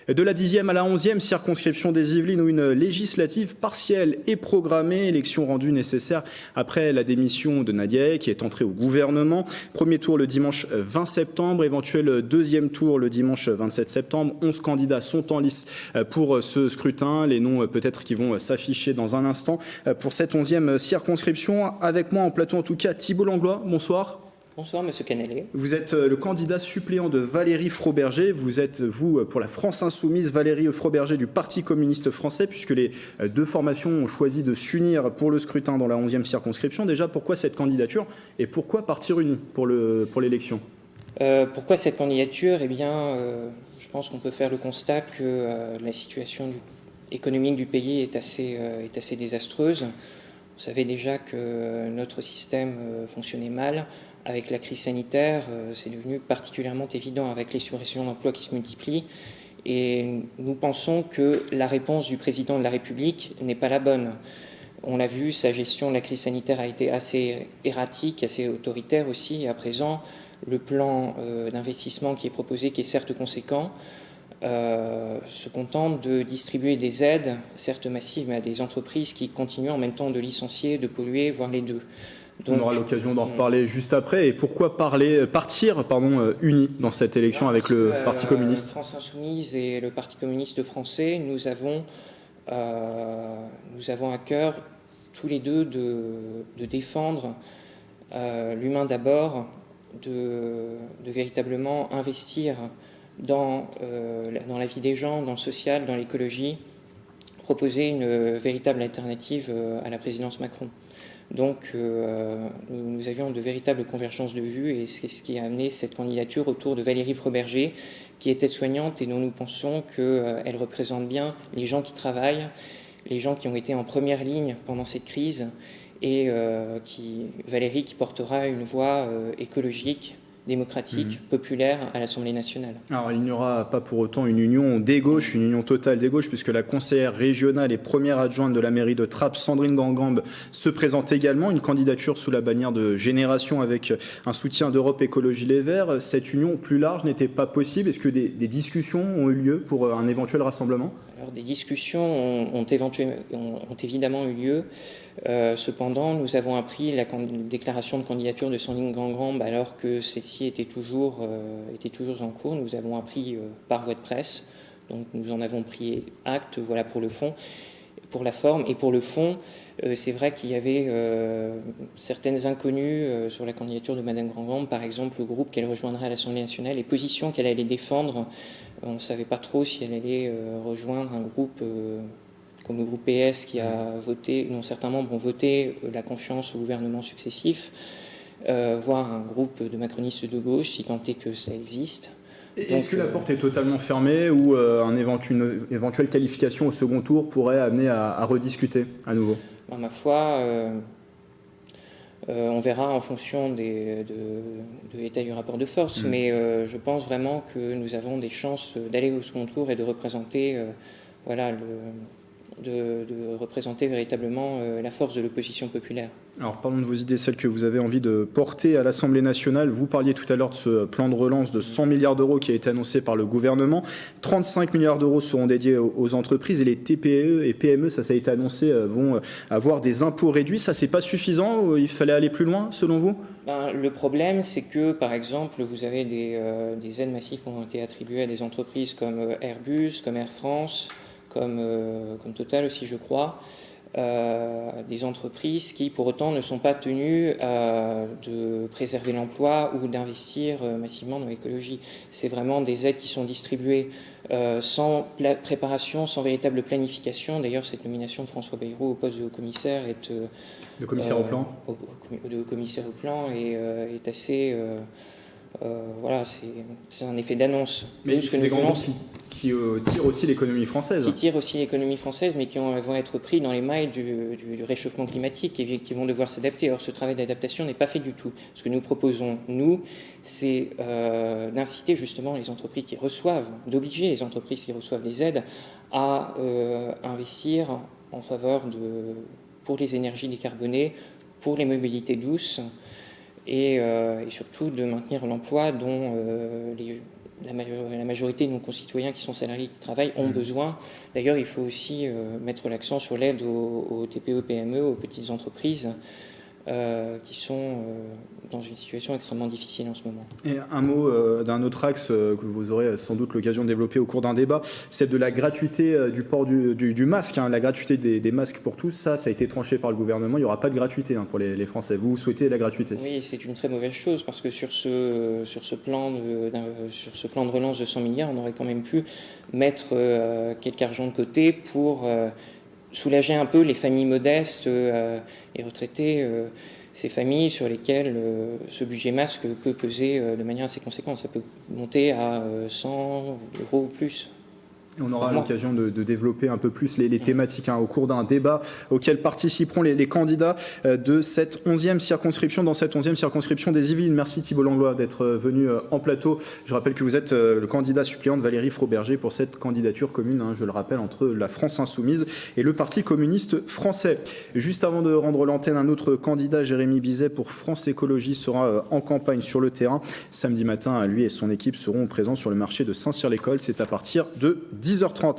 De la 10e à la 11e circonscription des Yvelines où une législative partielle est programmée, élection rendue nécessaire après la démission de Nadia Hay qui est entrée au gouvernement. Premier tour le dimanche 20 septembre, éventuel deuxième tour le dimanche 27 septembre. 11 candidats sont en lice pour ce scrutin. Les noms peut-être qui vont s'afficher dans un instant pour cette 11e circonscription. Avec moi en plateau en tout cas Thibault Langlois, bonsoir. Bonsoir, Monsieur Canelé. Vous êtes le candidat suppléant de Valérie Froberger. Vous êtes, vous, pour la France Insoumise, Valérie Froberger du Parti communiste français, puisque les deux formations ont choisi de s'unir pour le scrutin dans la 11e circonscription. Déjà, pourquoi cette candidature et pourquoi partir unis pour l'élection ? Pourquoi cette candidature ? Eh bien, je pense qu'on peut faire le constat que la situation économique du pays est assez désastreuse. Vous savez déjà que notre système fonctionnait mal. Avec la crise sanitaire, c'est devenu particulièrement évident avec les suppressions d'emplois qui se multiplient. Et nous pensons que la réponse du président de la République n'est pas la bonne. On l'a vu, sa gestion de la crise sanitaire a été assez erratique, assez autoritaire aussi. Et à présent, le plan d'investissement qui est proposé, qui est certes conséquent, se contente de distribuer des aides, certes massives, mais à des entreprises qui continuent en même temps de licencier, de polluer, voire les deux. Donc, on aura l'occasion d'en reparler juste après. Et pourquoi partir unis dans cette élection avec le Parti communiste ? France Insoumise et le Parti communiste français, nous avons à cœur tous les deux de défendre l'humain d'abord, de véritablement investir dans la vie des gens, dans le social, dans l'écologie, proposer une véritable alternative à la présidence Macron. Donc nous avions de véritables convergences de vues et c'est ce qui a amené cette candidature autour de Valérie Froberger, qui est aide-soignante et dont nous pensons qu'elle représente bien les gens qui travaillent, les gens qui ont été en première ligne pendant cette crise et Valérie qui portera une voix écologique, démocratique, populaire à l'Assemblée nationale. Alors il n'y aura pas pour autant une union des gauches, une union totale des gauches, puisque la conseillère régionale et première adjointe de la mairie de Trappes, Sandrine Gangambe, se présente également. Une candidature sous la bannière de Génération avec un soutien d'Europe Écologie Les Verts. Cette union plus large n'était pas possible. Est-ce que des discussions ont eu lieu pour un éventuel rassemblement ? Alors, des discussions ont évidemment eu lieu. Cependant, nous avons appris la déclaration de candidature de Sandrine Gangambe alors que celle-ci était toujours en cours. Nous avons appris par voie de presse. Donc, nous en avons pris acte. Voilà pour le fond, pour la forme. Et pour le fond, c'est vrai qu'il y avait certaines inconnues sur la candidature de Madame Gangambe. Par exemple, le groupe qu'elle rejoindrait à l'Assemblée nationale, les positions qu'elle allait défendre. On ne savait pas trop si elle allait rejoindre un groupe comme le groupe PS qui a voté, dont certains membres ont voté la confiance au gouvernement successif, voire un groupe de macronistes de gauche, si tant est que ça existe. Est-ce que la porte est totalement fermée ou une éventuelle qualification au second tour pourrait amener à rediscuter à nouveau ? Ma foi, on verra en fonction de l'état du rapport de force, mais je pense vraiment que nous avons des chances d'aller au second tour et de représenter de représenter véritablement la force de l'opposition populaire. Alors parlons de vos idées, celles que vous avez envie de porter à l'Assemblée nationale. Vous parliez tout à l'heure de ce plan de relance de 100 milliards d'euros qui a été annoncé par le gouvernement. 35 milliards d'euros seront dédiés aux entreprises et les TPE et PME, ça a été annoncé, vont avoir des impôts réduits. Ça, c'est pas suffisant ou il fallait aller plus loin selon vous ? Le problème, c'est que, par exemple, vous avez des aides massives qui ont été attribuées à des entreprises comme Airbus, comme Air France, comme Total aussi, je crois, des entreprises qui, pour autant, ne sont pas tenues de préserver l'emploi ou d'investir massivement dans l'écologie. C'est vraiment des aides qui sont distribuées sans préparation, sans véritable planification. D'ailleurs, cette nomination de François Bayrou au poste de commissaire est... de commissaire au plan de commissaire au plan est assez... c'est un effet d'annonce. Mais c'est des grands qui tirent aussi l'économie française. Qui tirent aussi l'économie française, mais qui vont être pris dans les mailles du réchauffement climatique et qui vont devoir s'adapter. Or, ce travail d'adaptation n'est pas fait du tout. Ce que nous proposons, nous, c'est d'inciter justement les entreprises qui reçoivent, d'obliger les entreprises qui reçoivent des aides à investir en faveur pour les énergies décarbonées, pour les mobilités douces, et surtout de maintenir l'emploi dont la majorité de nos concitoyens qui sont salariés, qui travaillent, ont besoin. D'ailleurs, il faut aussi mettre l'accent sur l'aide aux TPE, PME, aux petites entreprises, qui sont dans une situation extrêmement difficile en ce moment. Et un mot d'un autre axe que vous aurez sans doute l'occasion de développer au cours d'un débat, c'est de la gratuité du port du masque, la gratuité des masques pour tous. Ça a été tranché par le gouvernement. Il n'y aura pas de gratuité pour les Français. Vous souhaitez la gratuité? Oui, c'est une très mauvaise chose parce que sur ce plan de relance de 100 milliards, on aurait quand même pu mettre quelques argent de côté pour soulager un peu les familles modestes et retraités, ces familles sur lesquelles ce budget masque peut peser de manière assez conséquente. Ça peut monter à 100 € ou plus. Et on aura l'occasion de développer un peu plus les thématiques au cours d'un débat auquel participeront les candidats de cette 11e circonscription, dans cette 11e circonscription des Yvelines. Merci Thibault Langlois d'être venu en plateau. Je rappelle que vous êtes le candidat suppléant de Valérie Froberger pour cette candidature commune, je le rappelle, entre la France Insoumise et le Parti communiste français. Juste avant de rendre l'antenne, un autre candidat, Jérémy Bizet, pour France Écologie, sera en campagne sur le terrain. Samedi matin, lui et son équipe seront présents sur le marché de Saint-Cyr-l'École. C'est à partir de 10h30.